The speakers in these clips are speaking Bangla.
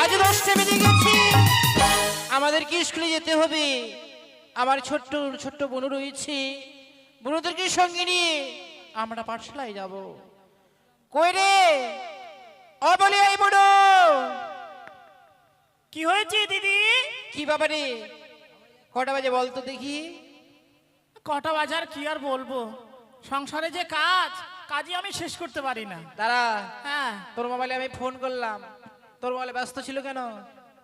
আজ 10টা বেজে গেছে, আমাদেরকে স্কুলে যেতে হবে। আমার ছোট্ট ছোট্ট বোন রয়েছে, বোনদেরকে সঙ্গে নিয়ে আমরা পাঠশালায় যাব। কই রে, ও বলি এই বুড়ো, কি হয়েছে দিদি? কি বাবা রে, কটা বাজে বলতো দেখি? কটা বাজার কি আর বলবো, সংসারে যে কাজই আমি শেষ করতে পারি না। দাঁড়া, হ্যাঁ, তোর মোবাইলে আমি ফোন করলাম, তোর মোবাইলে ব্যস্ত ছিল কেন?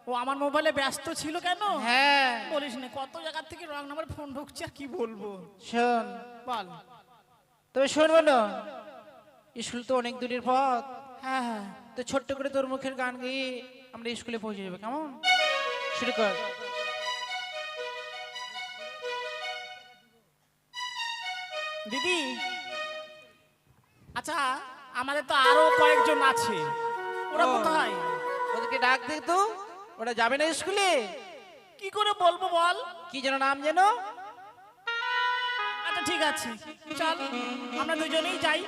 ও আমার মোবাইলে ব্যস্ত ছিল কেন? হ্যাঁ বলিস না, কত জায়গা থেকে রং নাম্বার ফোন ঢুকছে, আর কি বলবো। শোন, বল। তবে শুনবো না, স্কুল তো অনেক দূরের পথ। হ্যাঁ হ্যাঁ, তো ছোট্ট করে তোর মুখের গান গিয়ে আমরা স্কুলে পৌঁছে যাবো, কেমন? শুরু কর। দিদি আচ্ছা, আমাদের তো আরো কয়েকজন আছে, ওরা ও। কোথায়? ওদেরকে ডাক দে তো, ওরা যাবে না স্কুলে? কি করে বলবো বল? কি যেন নাম যেন? আচ্ছা ঠিক আছে, চল আমরা দুজনেই যাই।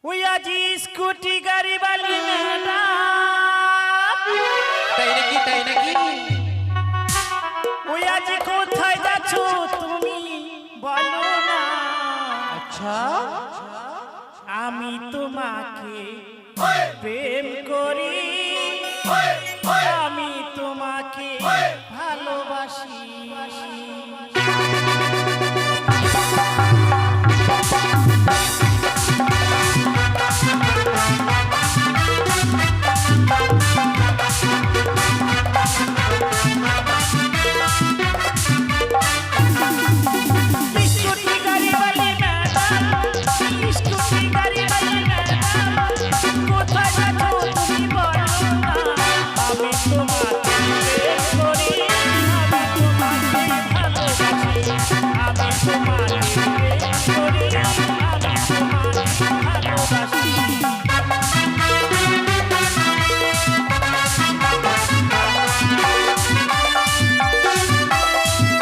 ওই আজি স্কুটি গাড়ি বালি ম্যাডাম, তাই নাকি, তাই নাকি? ওই আজি কোথায় যাচ্ছ তুমি বলো না। আচ্ছা, আমি তোমাকে প্রেম করি, আমি তোমাকে ভালোবাসি। স্কুটি গাড়ি বালি ম্যাডাম, স্কুটি গাড়ি বালি ম্যাডাম, কোথায় যাচ্ছ তুমি বলো না। আমি তোমাকে প্রেম করি, আমি তোমাকে ভালোবাসি। আমি তোমাকে প্রেম করি, আমি তোমাকে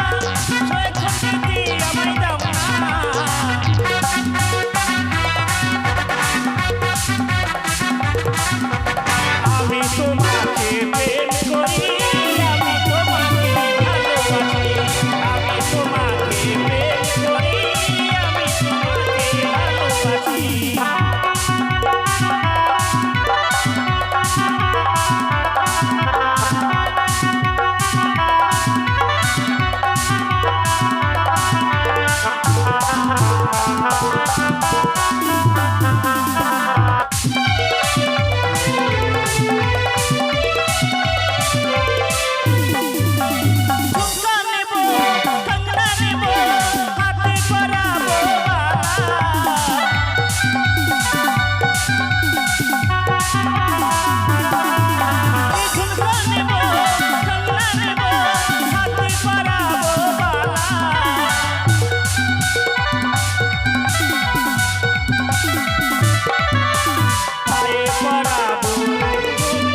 ভালোবাসি। আমি তোমাকে প্রেম করি, আমি তোমাকে ভালোবাসি। আমি তোমাকে প্রেম করি, আমি তোমাকে ভালোবাসি। ঝুমকা নেব, কঙ্গনা নেব, হাতে পরাবো বালা। ঝুমকা নেব, কঙ্গনা নেব, হাতে পরাবো বালা। পায়ে পরাবো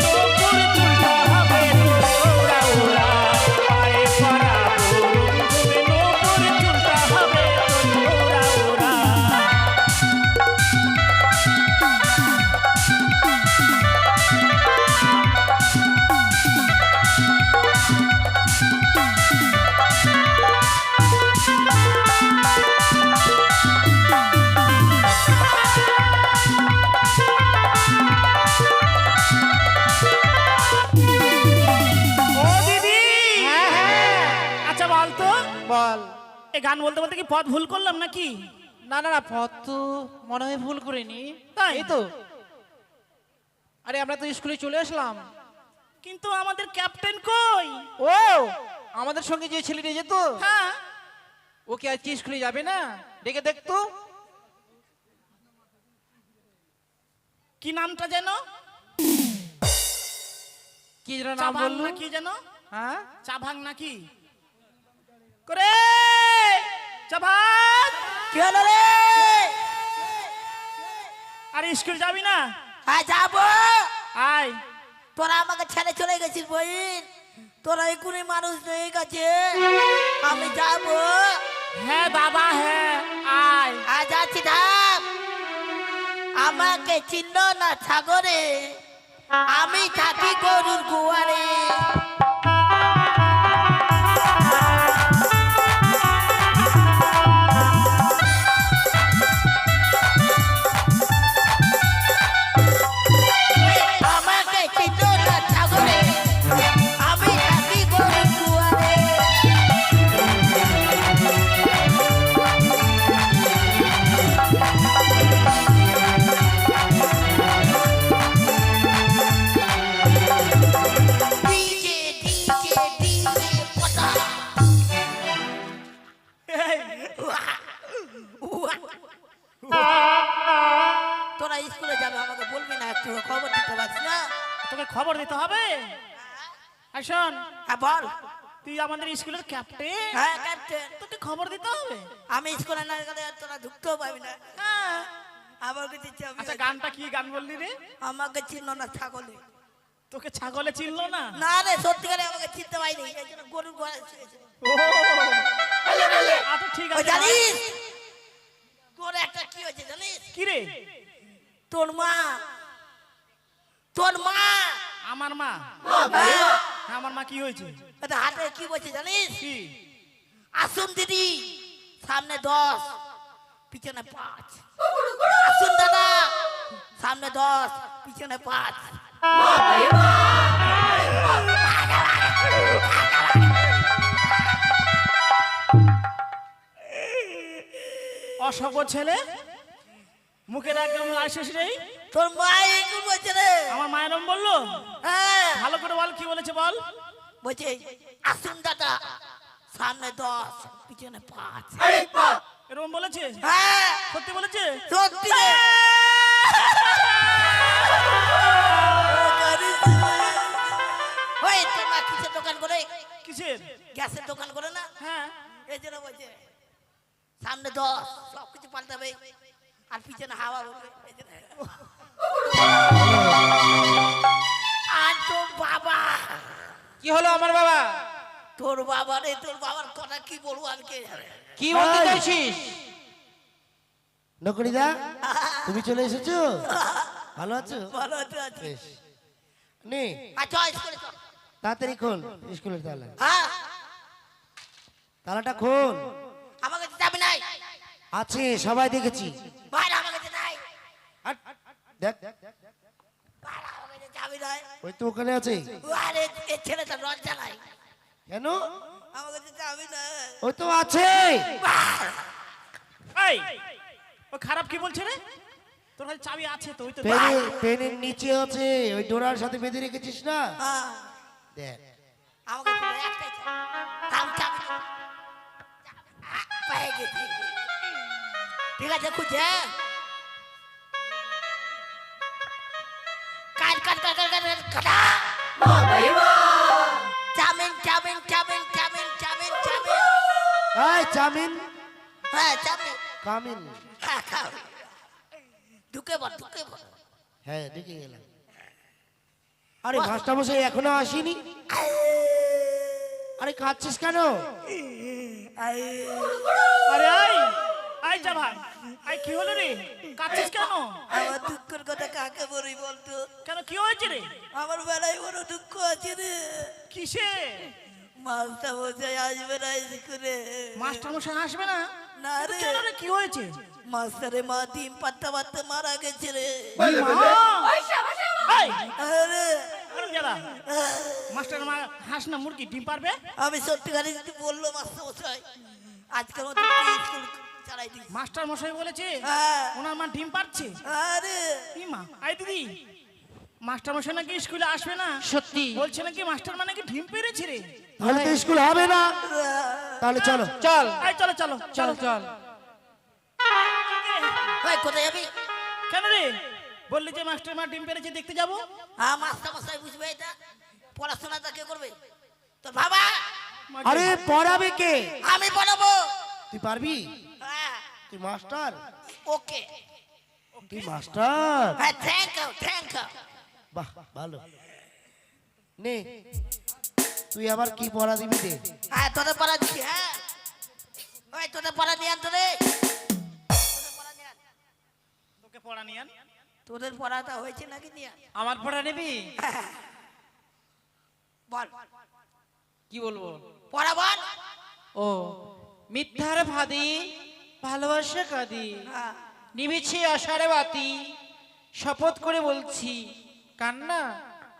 নূপুর, চুলটা হবে উড়া উড়া। পায়ে পরাবো নূপুর, চুলটা হবে উড়া উড়া। ও দিদি, হ্যাঁ হ্যাঁ, আচ্ছা বল তো, বল। এই গান বলতে বলতে কি পথ ভুল করলাম নাকি? না না না, পথ তো মনে হয় ভুল করিনি। তাই? এই তো, আরে আমরা তো স্কুলে চলে আসলাম। কিন্তু আমাদের ক্যাপ্টেন কই? ও, আমাদের সঙ্গে যে ছেলেটা যেত, হ্যাঁ, ও কি আজকে স্কুলে যাবে না? ডেকে দেখতো। কি নামটা যেন? কি যেন নাম চাভাং বললো? না কি যেন? হ্যাঁ চাভাং নাকি করে চাভাং। কি হলো রে? আর স্কুল যাবি না? হ্যাঁ যাবো। আয়। তোরা আমাকে ছেড়ে চলে গেছিস বইন, তোরা এখনই মানুষ হয়ে গেছে, আমি যাবো। হ্যাঁ দাদা হ্যাঁ আয়। আজ যাচ্ছি ধাম। আমাকে চিহ্ন না সাগরে, আমি থাকি গরুর গোয়ারে। আমাকে চিহ্ন না সাগরে, আমি থাকি গরুর গোয়ারে। ডিজে ডিজে ডিজে পটা। তোরা স্কুলে যাবে, আমাকে বলবি না? একটু খবর দিতে পারছিস না? তোকে খবর দিতে হবে। আর শোন, হ্যাঁ বল। তুই আমাদের স্কুলের ক্যাপ্টেন, হ্যাঁ ক্যাপ্টেন। তোকে খবর দিতে হবে। আমি স্কুলে না গেলে আর তোরা ঢুকতেও পাবি না। হ্যাঁ। আমার কাছে চাবি আচ্ছা আছে। গানটা কি গান বললি রে? আমাকে চিহ্ন না ছাগলে। তোকে ছাগলে চিনলো না? না রে, সত্যিকারে আমাকে চিনতে পাইনি, এই জন্য গরুর গোয়ালে শুয়েছে। ও আচ্ছা ঠিক ওই আছে। জানিস তোর একটা কি হয়েছে জানিস? কি রে? তোর মা, তোর মা আমার মা? হ্যাঁ, আমার মা কি হয়েছে? এটা হাতে কি বলছে জানিস? কি? আসুন দিদি, সামনে 10 পিছনে 5। আসুন দাদা, সামনে 10 পিছনে 5। অসভ্য ছেলে, মুখের একদম লাইসেন্স নেই। তোর মা এরকম বলছে রে। আমার মায়ের নাম বললো? হ্যাঁ ভালো করে বল, কি বলেছে বল। বলছে আসুন দাদা, সামনে 10 পিছনে 5। এরকম বলেছে? হ্যাঁ সত্যি বলেছে? সত্যি রে। ওই তোর মা কিসের দোকান করে? কিসের? গ্যাসের দোকান করে না? হ্যাঁ। এই জন্য বলছে সামনে 10 সবকিছু পাল্টাবে আর পিছনে হাওয়া উঠবে। এই জন্য। আর তোর বাবা, কি হলো আমার বাবা? তোর বাবা রে, তোর বাবার কথা কি বলবো আর কে জানে? কি বলতে চাইছিস? নকরিদা, তুমি চলে এসেছো? ভালো আছো? ভালো তো আছে। বেশ। নে আচ্ছা স্কুলে চল। তাড়াতাড়ি খোল স্কুলের তালা। হ্যাঁ তালাটা খোল। আমার কাছে চাবি নাই। আছে, সবাই দেখেছি। ভাই আমার কাছে নাই। হাট, দেখ, ভাই আমার কাছে চাবি নাই। ওই তো ওখানে আছে। আরে এই ছেলেটা লজ্জা নাই। কেন? আমার কাছে চাবি নাই। ওই তো আছে। এই ও খারাপ কি বলছে রে? তোর কাছে চাবি আছে তো? ওই তো পেনের নিচে আছে, ওই ডোরার সাথে বেঁধে রেখেছিস না? হ্যাঁ, দেখ। আমার কাছে একটাই চাবি। থাম চাবি। পেয়ে গেছি। ঠিক আছে খুঁজে। কাট কাট কাট কাট কাট কাটা। চামিন চামিন চামিন চামিন চামিন চামিন। এই চামিন, হ্যাঁ চামিন। কামিন। হ্যাঁ খাও। ঢুকে বল ঢুকে বল। হ্যাঁ, দেখে গেলাম। আরে মাস্টারমশাই এখনো আসেনি? আরে কাঁদছিস কেন? আরে আই যা ভাই, আই কি হলো রে? কাঁদছিস কেন? আমার দুঃখের কথা কাকে বলি বলতো? কেন কি হয়েছে রে? আমার বেলায় বড় দুঃখ আছে রে। কিসে? মাস্টার মশাই আসবে না স্কুলে। মাস্টার মশাই আসবে না? না তো রে, কেন রে, কি হয়েছে? মাস্টারে মা ডিম পাত্তা পাত্তা মারা গেছে রে। এই মা! এই, আরে আরে দাদা, মাস্টার মা হাঁস না মুরগি ডিম পারবে? আমি সত্যিকারে যদি বললো মাস্টার মশাই আজকের মতো স্কুল চালাই দিই। মাস্টার মশাই বলেছে হ্যাঁ ওনার মা ডিম পারছে? আরে কি মা? আই দিদি, মাস্টার মশাই নাকি স্কুলে আসবে না? সত্যি? বলছে নাকি মাস্টার মা নাকি ডিম পেরেছে রে। তাহলে তো স্কুল হবে না। তাহলে চলো। চল এই চলো চলো চল চল। ওই কোথায় যাবি? কেন রে? বললি যে মাস্টার মা ডিম পেরেছে দেখতে যাবো। হ্যাঁ মাস্টার মশাই বুঝবে এটা? পড়াশোনাটা কে করবে? তোর বাবা। আরে পড়াবে কে? আমি পড়াবো। তুই পারবি? হ্যাঁ, তুই মাস্টার? ওকে। তুই মাস্টার? হ্যাঁ, থ্যাংক ইউ, থ্যাংক ইউ। বাহ, ভালো। নে, তুই আবার কি পড়া দিবি দে। হ্যাঁ, তোদের পড়া দিচ্ছি। হ্যাঁ, ওই তোদের পড়া নিয়ে আন তোদের। তোদের পড়া নিয়ে আন। তোকে পড়া নিয়ে আন। তোদের পড়াটা হয়েছে নাকি নিয়ে আন। আমার পড়া নিবি? বল, কি বলবো? পড়া বল। ও মিথ্যার ভাদি ভালোবাসা কাঁদি, হ্যাঁ, নিভেছে আশার বাতি, শপথ করে বলছি কান্না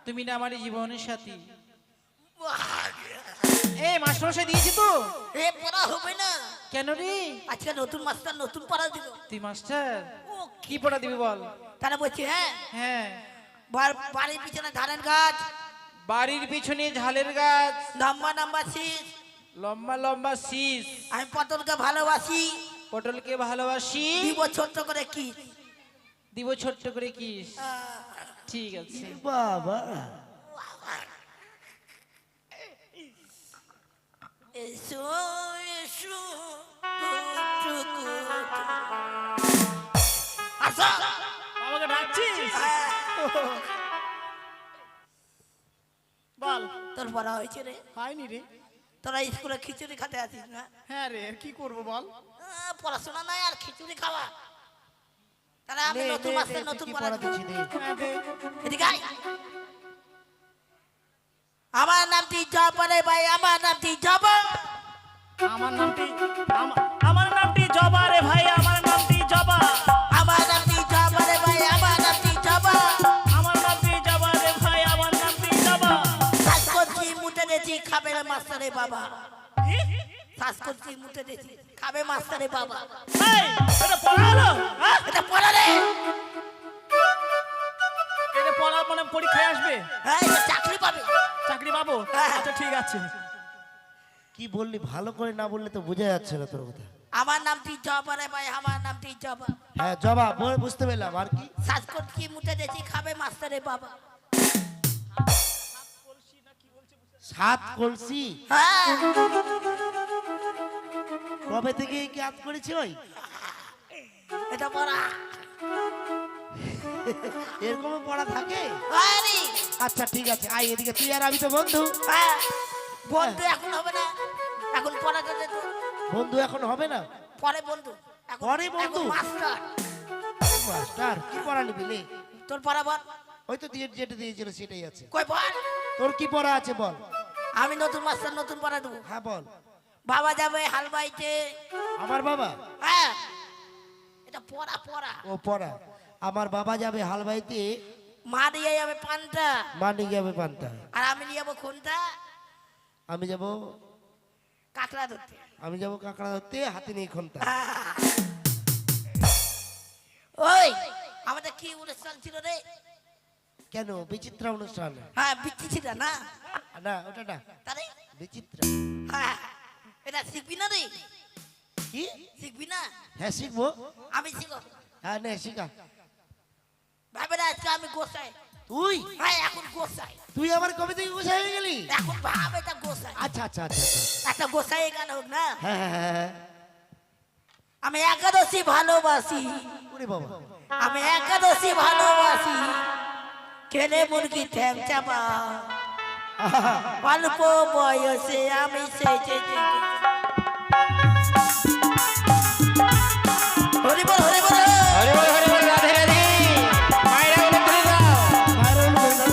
তুমি না আমার জীবনের সাথী। এ মাস্টারমশাই দিয়েছি তো। এ পড়া হবে না। কেন রে? আজকে নতুন মাস্টার নতুন পড়া দিব। তুই মাস্টার ও, কি পড়া দিবি বল? তারা বলছি হ্যাঁ, হ্যাঁ, বাড়ির পিছনে ধানের গাছ, বাড়ির পিছনে ঝালের গাছ, লম্বা লম্বা শীষ, লম্বা লম্বা শীষ, আমি পটলকে ভালোবাসি, পটলকে ভালোবাসি, দিব ছোট্ট করে কি। দিব ছোট্ট করে কিস। ঠিক আছে। বাবা, এসো এসো টুকু। আসো। আমাকে ডাকছিস? বল। তোর পড়া হয়েছে রে? হয়নি রে। তোরা স্কুলে খিচুড়ি খেতে আসিস না? হ্যাঁ রে, আর কি করবো বল? পড়াশোনা নাই আর খিচুড়ি খাওয়া। তাহলে আমি নে, নতুন নে, মাস্টার নে, তুই নতুন কি পড়া পড়া দিচ্ছি। দিচ্ছি দে। হ্যাঁ দে। এদিকে আয়। আমার নামটি জবরে ভাই, আমার নামটি জব। আমার নামটি আমার নামটি জবা রে ভাই, আমার নামটি জবা। আমার নামটি জবরে ভাই, আমার নামটি জব। আমার নামটি জবা রে ভাই, আমার নামটি জবা। শ্বাস করছি মুটে দিয়েছি খাবে রে মাস্টারে বাবা। কি? শ্বাস করছি মুটে দিয়েছি খাবে মাস্টারে বাবা। এই, এটা পড়া হলো? হ্যাঁ? এটা পড়া রে। এটা পড়া মানে পরীক্ষায় আসবে? হ্যাঁ, এটা চাকরি পাবে। চাকরি পাবো? হ্যাঁ। আচ্ছা ঠিক আছে। কি বললি? ভালো করে না বললে তো বোঝা যাচ্ছে না তোর কথা। আমার নামটি জবরে ভাই, আমার নামটি জব। হ্যাঁ, জবাব বুঝতে পেলাম। আর কি? শ্বাস করছি মুটে দিয়েছি খাবে মাস্টারে বাবা। সাত কলসি? হ্যাঁ, কবে থেকে কি আত করেছি? ওই এটা পড়া। এরকম পড়া থাকে? আরে, আচ্ছা ঠিক আছে, আয় এদিকে। তুই আর আমি তো বন্ধু। হ্যাঁ, বন্ধু এখন হবে না, এখন পড়া করতে তো বন্ধু এখন হবে না? পরে বন্ধু, এখন পরে বন্ধু? এখন মাস্টার। মাস্টার কি পড়া নিবি নে? তোর পড়া বল। ওই তো দিয়ে যেটা দিয়েছিল সেটাই আছে। কই বল। তোর কি পড়া আছে বল? আমি নতুন মাস্টার নতুন পড়া দেবো। হ্যাঁ বল। বাবা যাবে হাল বাইতে। আমার বাবা? হ্যাঁ, এটা পড়া পড়া। ও পড়া। আমার বাবা যাবে হাল বাইতে, মা দিয়ে যাবে পানটা, মা নিয়ে যাবে পান্তা, আর আমি নিয়ে যাবো খুনটা আমি যাব কাঁকড়া ধরতে। কাঁকড়া ধরতে, হাতে নিয়ে খন্তা। ওই আমাদের কি অনুষ্ঠান ছিল রে? কেন? বিচিত্র অনুষ্ঠান? হ্যাঁ, বিচ্ছি ছিল না? না, ওটা না, তারে বিচিত্র। হ্যাঁ, এটা শিখবি না রে? কি? শিখবি না? হ্যাঁ শিখবো। আমি শিখো। হ্যাঁ নে শিখা। ভাবে না আজকে আমি গোসাই। তুই? হ্যাঁ, এখন গোসাই। তুই আবার কবে থেকে গোসাই হয়ে গেলি? এখন ভাব এটা গোসাই। আচ্ছা আচ্ছা আচ্ছা আচ্ছা। একটা গোসাই গান হোক না? হ্যাঁ হ্যাঁ হ্যাঁ হ্যাঁ। আমি একাদশী ভালোবাসি, ওরে বাবা, আমি একাদশী ভালোবাসি, খেলে মুরগি ঠ্যাং চাপা, অল্প বয়সে আমি সেজেছি। হরি বল হরি বল। হরি বল হরি বল, রাধে রাধে। মায়েরা বলে ধরে দাও। ভাইরাল হয়ে গেল।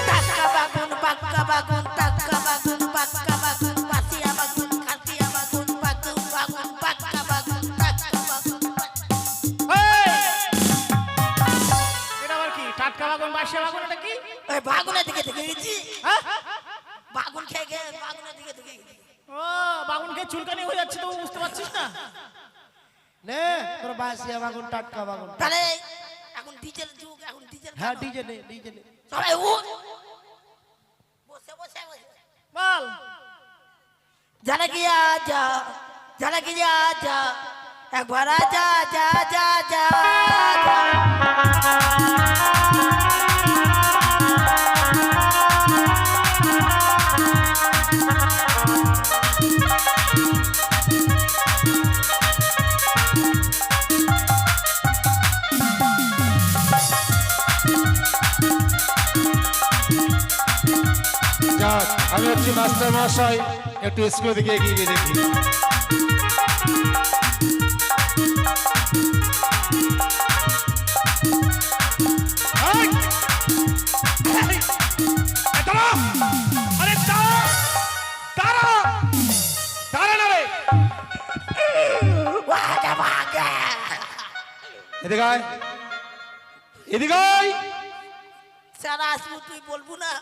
টাকা বাগুন বাক্কা বাগুন টাকা বাগুন বাক্কা বাগুন পাতিয়া বাগুন খাতিয়া বাগুন বাগুন বাগুন বাক্কা বাগুন টাকা বাগুন। এই! এটা আবার কি? টাটকা বাগুন, বাসা বাগুন, এটা কি? ওই বাগুনের দিকে দেখে গেছি, হ্যাঁ? বাগুন খেয়ে খেয়ে বাগুনের দিকে দেখে গেছি। ও, বাগুন খেয়ে চুলকানি হয়ে যাচ্ছে, তো বুঝতে পারছিস না? নে তোর বাসিয়া বাগুন, টাটকা বাগুন। তাহলে এখন ডিজেল যুগ, এখন ডিজেল হ্যাঁ ডিজে নে, ডিজে নে। সবাই ও বল। জানকি আজা, জানকি আজা, একবার আজা যা যা যা যা। যাক, আমি হচ্ছি মাস্টার মশাই, একটু স্কুলের দিকে এগিয়ে গিয়ে দেখি। এই! এই! দাঁড়া! আরে দাঁড়া! দাঁড়া! দাঁড়া না রে! ওয়াগা ওয়াগা। এদিকে আয়। এদিকে আয়। স্যার আসবো, তুই বলবো না?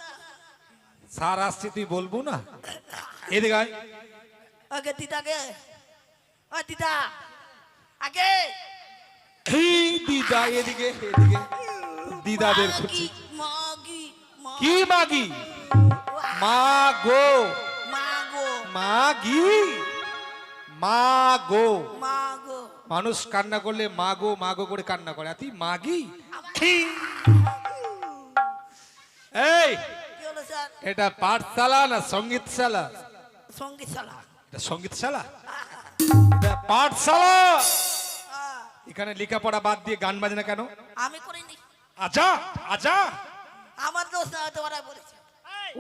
স্যার আসছি, তুই বলবো না? এদিকে আয়। আগে দিদাকে, ও দিদা আগে। এই দিদা, এদিকে এদিকে। দিদা বের করছি। মাগি কি মাগি? মা গো। মাগো মাগি? মা গো। মাগো। মানুষ কান্না করলে মা গো মা গো করে কান্না করে, আর তুই মাগি? এই, কি হলো স্যার? এটা পাঠশালা না সঙ্গীতশালা? সঙ্গীতশালা। এটা সঙ্গীতশালা, এটা পাঠশালা। এখানে লেখাপড়া বাদ দিয়ে গান বাজনা কেন? আমি করিনি, আজা আজা আমার দোষ না, হয়তো ওরা বলেছে।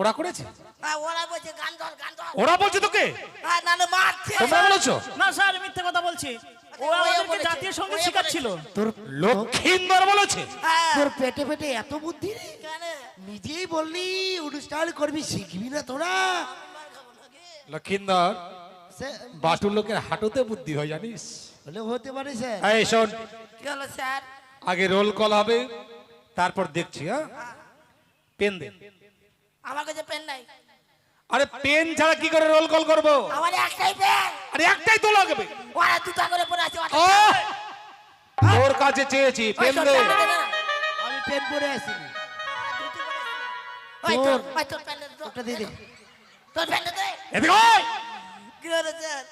ওরা করেছে? হ্যাঁ, ওরা বলছে গান ধর গান ধর। ওরা বলছে তোকে? হ্যাঁ, নাহলে মারছে। তোমরা বলেছো? না স্যার, মিথ্যে কথা বলছি। ও আমাদেরকে জাতীয় সঙ্গীত শেখাচ্ছিল। তোর লক্ষিন্দর বলেছে? হ্যাঁ। তোর পেটে পেটে এত বুদ্ধি রে? কেন? নিজেই বললি অনুষ্ঠান করবি, শিখবি না তোরা? লক্ষিন্দর, সে- বাটুর লোকের হাঁটুতে বুদ্ধি হয় জানিস? হলে হতে পারে স্যার। এই শোন, কি হলো স্যার? আগে রোল কল হবে, তারপর দেখছি। হ্যাঁ, পেন দে। আমার কাছে পেন নাই। আরে পেন ছাড়া কি করে রোল কল করবো? আমার একটাই পেন। আরে একটাই তো লাগবে। ওরা দুটা করে পড়ে আছে। ও, তোর কাছে চেয়েছি, পেন দে। আমি পেন পরে আসিনি। তোর পেন দে। ওটা দিয়ে দে। তোর পেন দে। এদিকে আয়। কি হলো স্যার?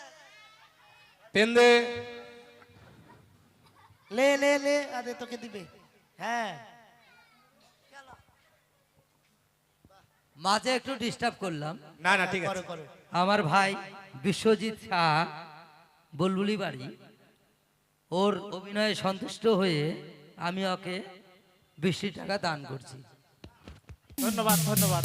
পেন দে। লে লে লে, আরে তোকে দিবে। হ্যাঁ, মাঝে একটু ডিস্টার্ব করলাম। না না, ঠিক করো আছে। করো। আমার ভাই বিশ্বজিৎ শাহ, বুলবুলি বাড়ি, ওর অভিনয়ে সন্তুষ্ট হয়ে আমি ওকে 20 টাকা দান করছি। ধন্যবাদ ধন্যবাদ।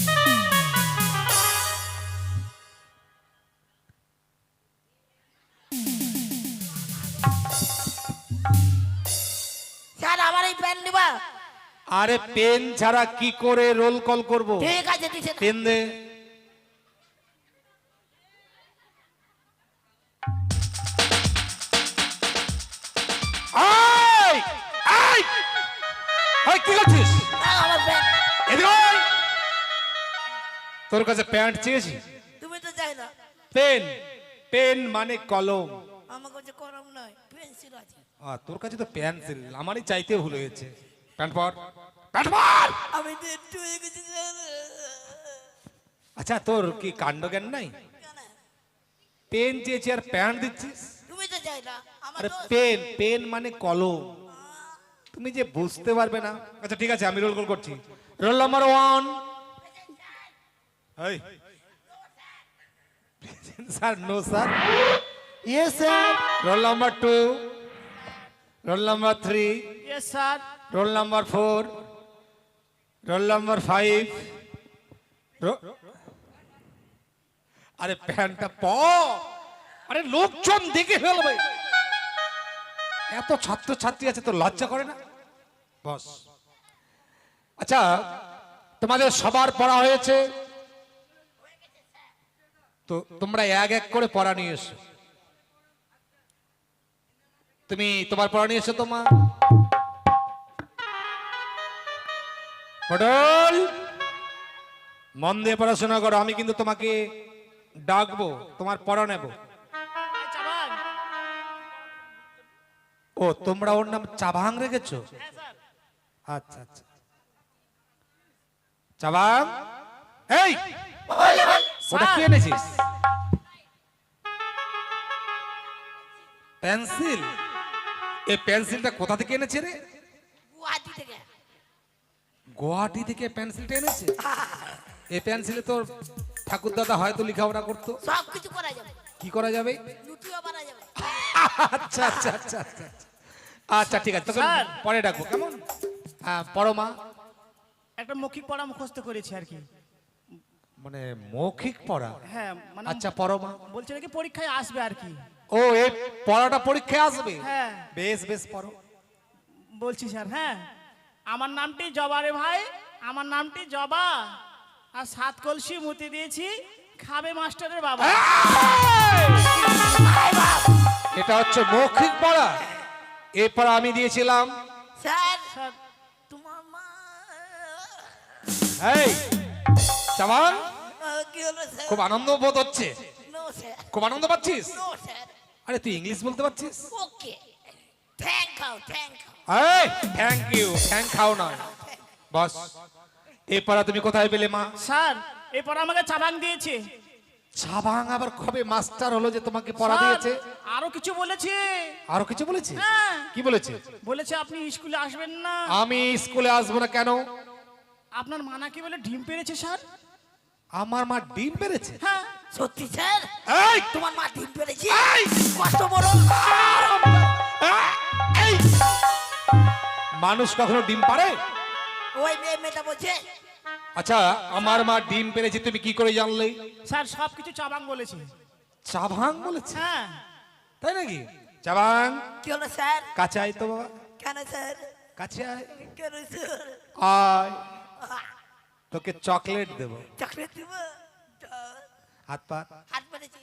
স্যার, আমার এই পেন দিবা? আরে পেন ছাড়া কি করে রোল কল করবো? ঠিক আছে, দিছে না। পেন দে। আয়! আয়! আয়, কি করছিস? আমার পেন। এদিকে আয়। তোর কাছে প্যান্ট চেয়েছি? তুমি তো যাই না। পেন, পেন মানে কলম। আমার কাছে কলম নয়, পেন্সিল আছে। তোর কাছে তো পেন্সিল, আমারই চাইতে ভুল হয়েছে। প্যান্ট পর, প্যান্ট পর। আমি তো একটু হয়ে গেছি স্যার। আচ্ছা, তোর কি কাণ্ড জ্ঞান নাই? কেন? পেন চেয়েছি আর প্যান্ট দিচ্ছিস? তুমি তো যাই না। আমার আরে দোষ। পেন, পেন মানে কলম, তুমি যে বুঝতে পারবে না। আচ্ছা ঠিক আছে, আমি রোল কল করছি। Roll number 1। এই sir, no sir. Yes sir. Roll number 2, roll number 3, yes sir. Roll number 4, roll number 5। আরে প্যান্টটা প, আরে লোকজন দেখে ফেলবে। এত ছাত্র ছাত্রী আছে, তো লজ্জা করে না? বস। আচ্ছা, তোমাদের সবার পড়া হয়েছে তো তোমরা এক এক করে পড়া নিয়ে এসো। তুমি তোমার পড়া নিয়ে এসো। তোমার পটল, মন দিয়ে পড়াশোনা করো। আমি কিন্তু তোমাকে ডাকবো, তোমার পড়া নেব। আচ্ছা ভাই। ও, তোমরা ওর নাম চাবাং রেখেছো? হ্যাঁ স্যার। আচ্ছা আচ্ছা, চাবাং। এই ওটা কি এনেছিস? পেন্সিল? এই পেন্সিলটা কোথা থেকে এনেছে রে? গুয়াহাটি থেকে। গুয়াহাটি থেকে পেন্সিলটা এনেছে? এই পেন্সিলে তোর ঠাকুর দাদা হয়তো লেখাপড়া করতো। সব কিছু করা যাবে, কি করা যাবে? লুটিও বানা যাবে। আচ্ছা আচ্ছা আচ্ছা আচ্ছা আচ্ছা, ঠিক আছে, তোকে স্যার। পরে ডাকবো, কেমন? হ্যাঁ, পড়ো মা। একটা মৌখিক পড়া মুখস্থ করেছি আর কি। মানে মৌখিক পড়া? হ্যাঁ মানে আচ্ছা, পড়ো মা। বলছে নাকি পরীক্ষায় আসবে আর কি। ও, এই পড়াটা পরীক্ষায় আসবে? হ্যাঁ বেশ বেশ, পড়ো। বলছি স্যার। হ্যাঁ, আমার নামটি জবা রে ভাই, আমার নামটি জবা, আর 7 কলসি মুতি দিয়েছি, খাবে মাস্টারের বাবা। এটা হচ্ছে মৌখিক পড়া। এই পড়া আমি দিয়েছিলাম। স্যার, স্যার তোমার মা এই চামান, কি হলো স্যার? খুব আনন্দ বোধ হচ্ছে? নো স্যার, খুব আনন্দ পাচ্ছিস? No sir. আরে তুই ইংলিশ বলতে পারছিস? Okay, thank you, thank you. এই থ্যাংক ইউ, থ্যাংক খাও না বস। এই পড়া তুমি কোথায় পেলে মা? স্যার এই পড়া আমাকে চাবাং দিয়েছে। চাবাং আবার কবে মাস্টার হলো যে তোমাকে পড়া স্যার, দিয়েছে? আরো কিছু বলেছে। আরো কিছু বলেছে? হ্যাঁ। কি বলেছে? বলেছে আপনি স্কুলে আসবেন না। আমি স্কুলে আসবো না কেন? আপনার মা নাকি বলে ডিম পেরেছে স্যার। আমার মা ডিম পেরেছে? হ্যাঁ সত্যি স্যার? এই তোমার মা ডিম পেরেছে? এই! কষ্ট বড়। এই! মানুষ কখনো ডিম পারে? ওই মেয়েটা বলছে। আচ্ছা, আমার মা ডিম পেরেছে তুমি কি করে জানলে? স্যার সব কিছু চাবাং বলেছে। চাবাং বলেছে? হ্যাঁ তাই নাকি? চাবাং কি হলো স্যার? কাছে আয় তো বাবা, কেন স্যার? কাছে আয়। কেন স্যার? আয়, তোকে চকলেট দেব। চকলেট দিব? হাত পা। হাত পেরেছি।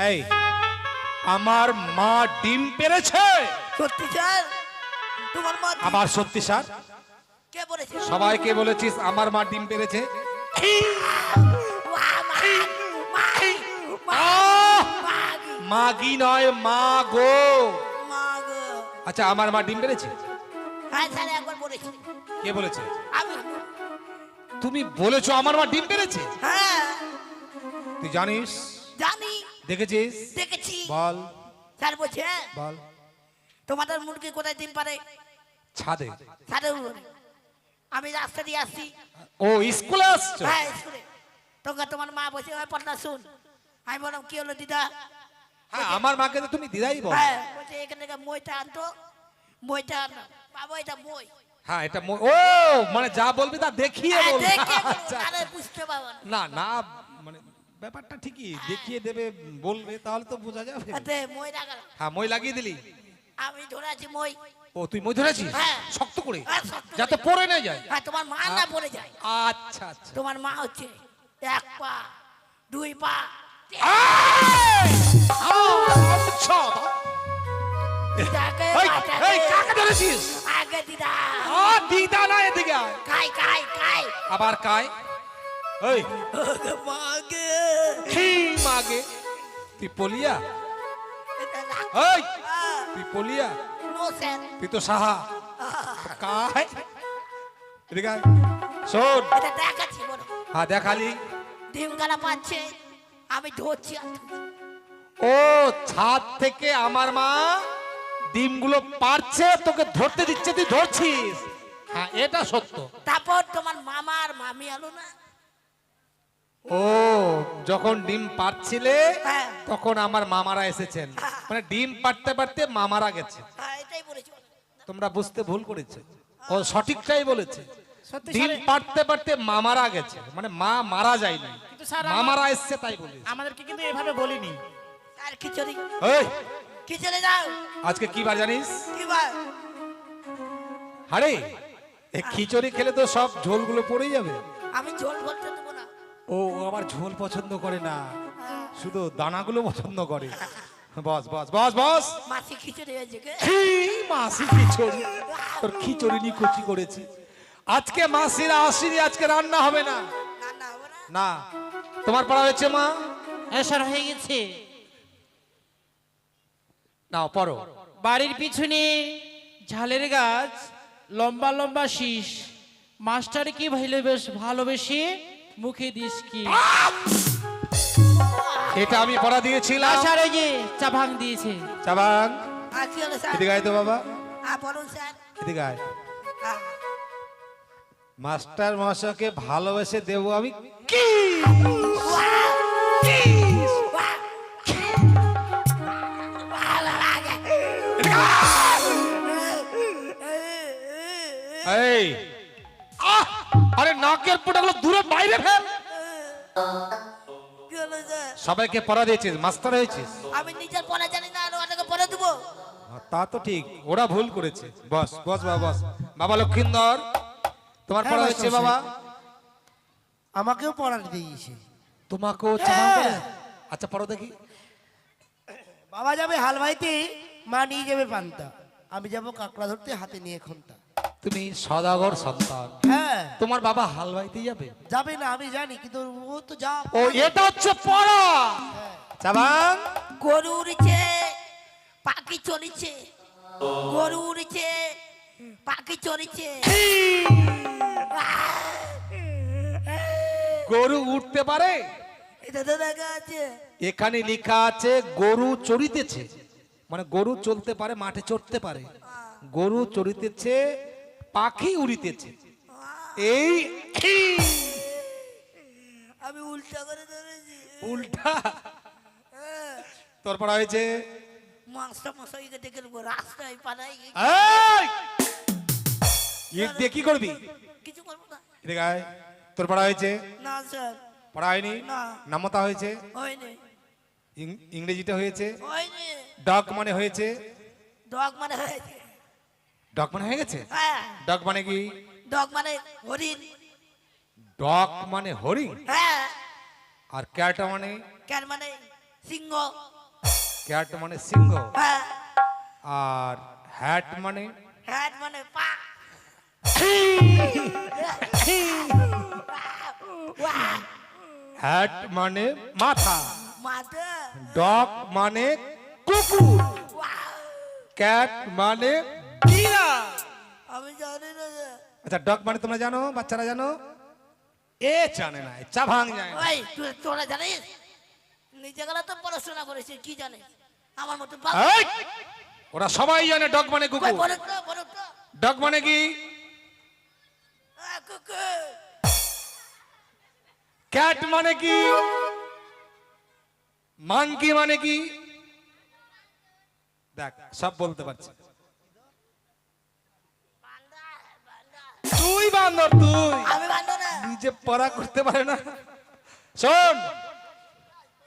এই, আমার মা ডিম পেরেছে? সত্যি স্যার? তোমার মা ডিম- আবার সত্যি স্যার? কে বলেছে? সবাইকে বলেছিস আমার মা ডিম পেরেছে? ওয়া, আহ! মাগি, মাগি নয়, মা গো। মাগো। আচ্ছা, আমার মা ডিম পেরেছে? হ্যাঁ স্যার, একবার বলেছি। কে বলেছে? আমি। তুমি বলেছো আমার মা ডিম পেরেছে? হ্যাঁ তুই জানিস? জানি, দেখেছিস? দেখেছি। বল স্যার বলছে বল। তোমাদের মুরগি কোথায় ডিম পারে? ছাদে। ছাদের উপরে। আমি রাস্তা দিয়ে আসছি। ও, স্কুলে আসছো? হ্যাঁ স্কুলে। তখন তোমার মা বসে হয় পড়না শুন। আমি বললাম কি হলো দিদা? হ্যাঁ, আমার মাকে তো তুমি দিদাই বল। হ্যাঁ বলছে এখান থেকে মইটা আনতো। মইটা আনো বাবা, এটা মই। হ্যাঁ, এটা ও মানে যা বলবি তা দেখিয়ে হ্যাঁ, বলবি। দেখে বলবো, আচ্ছা, নাহলে বুঝতে পারবো না। না না, মানে ব্যাপারটা ঠিকই, দেখিয়ে দেবে বলবে তাহলে তো বোঝা যাবে। হাতে মই লাগালাম। হ্যাঁ, মই লাগিয়ে দিলি? আমি ধরে আছি মই। ও, তুই মই ধরেছিস? হ্যাঁ। শক্ত করে, হ্যাঁ, শক্ত করে। যাতে পড়ে না যায়। হ্যাঁ, তোমার মা না পড়ে যায়। আচ্ছা আচ্ছা। তোমার মা হচ্ছে 1 পা 2 পা। এই! আচ্ছা। দিদাকে এই, বাঁচাতে। এই, কাকে ধরেছিস? আগে দিদা। দিদা না, এদিকে আয়। খাই খাই খাই। আবার কায়? এই, মাগে। কি মাগে? তুই পলিয়া? এই, তুই পলিয়া? No sir. তুই তো সাহা। কায়? এদিকে আয়। শোন, এটা দেখাচ্ছি বলো। হ্যাঁ দেখালি। ডিম গালা পাচ্ছে, আমি ধরছি আর ধরছি। ও, ছাদ থেকে আমার মা ডিমগুলো পারছে, তোকে ধরতে দিচ্ছে, তুই ধরছিস। হ্যাঁ, এটা সত্য। তারপর তোমার মামা আর মামি আলো না। ও, যখন ডিম পারছিলে হ্যাঁ। তখন আমার মামারা এসেছেন, মানে ডিম পারতে পারতে মামারা গেছে। হ্যাঁ, এটাই বলেছি। তোমরা বুঝতে ভুল করেছে, ও সঠিকটাই বলেছে। সত্যি ডিম স্যার, পারতে পারতে মামারা গেছে, মানে মা মারা যায়নি, কিন্তু স্যার মামারা এসছে তাই বলেছে। আমাদেরকে কিন্তু এভাবে বলিনি। আর খিচুড়ি এই, খিচুড়ি দাও। আজকে কি বার জানিস? কি বার? আরে, এই খিচুড়ি খেলে তো সব ঝোলগুলো পড়ে যাবে। আমি ঝোল বলতে দেবো না। ও আবার ঝোল পছন্দ করে না, শুধু দানাগুলো পছন্দ করে। বস বস বস বস। মাসি খিচুড়ি হয়েছে কে? কি মাসি খিচুড়ি? তোর খিচুড়ি নি কুচি করেছি। আজকে মাসিরা আসেনি, আজকে রান্না হবে না। না না হবে না। না, তোমার পড়া হয়েছে মা? এসর হয়ে গেছে। নাও পড়ো। বাড়ির পিছনে ঝালের গাছ, লম্বা লম্বা শীষ, মাস্টার কি ভালোবেসে মুখে দিস কি এটা আমি পড়া দিয়েছিলাম। আশার ওই যে চাভাং দিয়েছে। চাবাং আর কি হলো স্যার? এদিকে আয় তো বাবা, বলুন স্যার। এদিকে আয়। হ্যাঁ। মাস্টার মহাশয়কে ভালোবেসে দেবো আমি কি এই আহ! আরে নাকের পোটাগুলো দূরে বাইরে ফেল। কি হলো স্যার? সবাইকে পড়া দিয়েছিস, মাস্টার হয়েছিস। আমি নিজের পড়া জানি না, আর ওটাকে পড়ে দেবো? তা তো ঠিক, ওরা ভুল করেছে। বস বস বাবা বস। বাবা লক্ষিন্দর, তোমার হ্যাঁ, পড়া হয়েছে মাস্টার বাবা? আমাকেও পড়াতে দিয়েছে। তোমাকেও চালান করে? আচ্ছা পড়ো দেখি। বাবা যাবে হাল বাইতে, মা নিয়ে যাবে পান্তা, আমি যাব কাঁকড়া ধরতে হাতে নিয়ে খন্তা। তুমি সদাগর সন্তান, হ্যাঁ তোমার বাবা হাল বাইতে যাবে? যাবে না আমি জানি, কিন্তু ও তো যা। ও এটা হচ্ছে পড়া। চাবাং গরু উড়ছে, পাখি চড়ছে, গরু উড়ছে, পাখি চড়ছে। গরু উঠতে পারে? এটা তো দেখা আছে। এখানে লেখা আছে গরু চড়িতেছে, মানে গরু চলতে পারে, মাঠে চড়তে পারে। গরু চড়িতেছে, পাখি উড়িতেছে। এই আমি উল্টা করে ধরেছি। উল্টা তোর পড়া হয়েছে? মাস্টার মশাইকে ডেকে নেবো, রাস্তায় পালাই। এই! ইট দিয়ে কি করবি? কিছু করবো না। এদিকে আয়। তোর পড়া হয়েছে? না স্যার, পড়া হয়নি? না। নামতা হয়েছে? হয়নি, ইংরেজিটা হয়েছে? হয়নি। ডগ মানে হয়েছে? ডগ মানে হয়েছে। ডগ মানে হয়ে গেছে? হ্যাঁ, ডগ মানে কি? ডগ মানে হরিণ। ডগ মানে হরিণ, হ্যাঁ, আর ক্যাট মানে? কেন মানে সিংহ। ক্যাট মানে সিংহ, হ্যাঁ, আর হ্যাট মানে? হ্যাট মানে পা। হ্যাট মানে মাথা, মাথা। ডগ মানে কুকুর, ক্যাট মানে বিড়াল। আমি জানি না স্যার। আচ্ছা ডগ মানে তোমরা জানো, বাচ্চারা জানো? এ জানে না, চা ভাঙ যায় না। ওই তোরা জানিস? নিজে গেলে তো পড়াশোনা করেছিস, কি জানিস? আমার মতো এই! ওরা সবাই জানে ডগ মানে কুকুর। বলো তো, বলো তো। ডগ মানে কি? কুকুর। ক্যাট মানে কি? মাংকি মানে কি? দেখ সব বলতে পারছি। তুই বান্দর, তুই আমি বান্ধব না। নিজে পড়া করতে পারে না। শোন,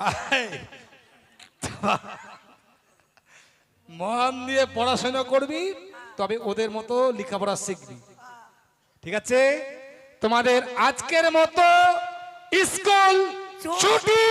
আয়, মন দিয়ে পড়াশোনা করবি, তবে ওদের মতো লেখাপড়া শিখবি। ঠিক আছে? তোমাদের আজকের মতো স্কুল ছুটি।